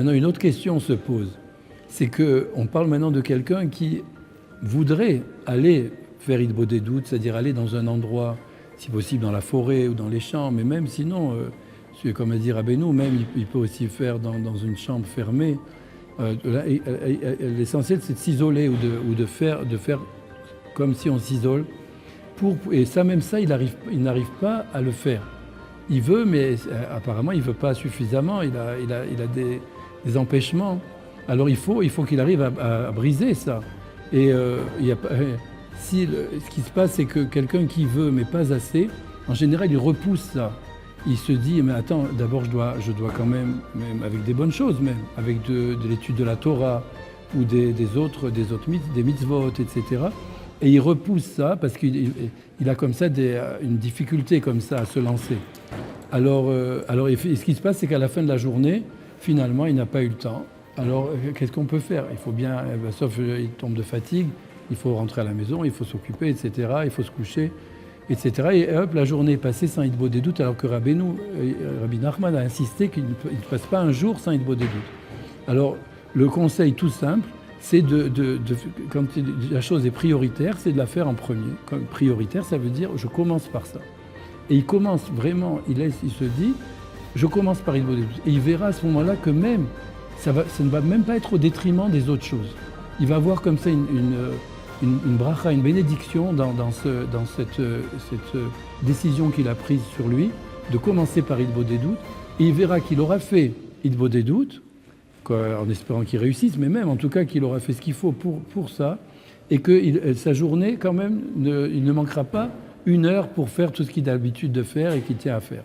Maintenant, une autre question se pose. C'est qu'on parle maintenant de quelqu'un qui voudrait aller faire Idbodedut, c'est-à-dire aller dans un endroit, si possible dans la forêt ou dans les champs, mais même sinon, comme a dit Rabbeinu, même il peut aussi faire dans une chambre fermée. L'essentiel, c'est de s'isoler ou de faire comme si on s'isole. Et ça, même ça, il n'arrive pas à le faire. Il veut, mais apparemment, il ne veut pas suffisamment. Il a des empêchements. Alors, il faut qu'il arrive à briser ça. Et ce qui se passe, c'est que quelqu'un qui veut, mais pas assez, en général, il repousse ça. Il se dit, mais attends, d'abord, je dois quand même avec des bonnes choses, même, avec de l'étude de la Torah ou des autres mythes, des mitzvot, etc. Et il repousse ça parce qu'il a comme ça une difficulté comme ça à se lancer. Alors ce qui se passe, c'est qu'à la fin de la journée, finalement, il n'a pas eu le temps. Alors, qu'est-ce qu'on peut faire? Il faut bien, sauf il tombe de fatigue, il faut rentrer à la maison, il faut s'occuper, etc. Il faut se coucher, etc. Et hop, la journée est passée sans Idbodedut, alors que Rabbi Nachman a insisté qu'il ne passe pas un jour sans Idbodedut. Alors, le conseil tout simple, c'est quand la chose est prioritaire, c'est de la faire en premier. Comme prioritaire, ça veut dire je commence par ça. Et il commence vraiment, il se dit, je commence par Idbodedut. Et il verra à ce moment-là que même, ça ne va même pas être au détriment des autres choses. Il va avoir comme ça une bracha, une bénédiction dans cette décision qu'il a prise sur lui, de commencer par Idbodedut. Et il verra qu'il aura fait Idbodedut, en espérant qu'il réussisse, mais même en tout cas qu'il aura fait ce qu'il faut pour ça, et que sa journée, quand même, il ne manquera pas une heure pour faire tout ce qu'il a l'habitude de faire et qu'il tient à faire.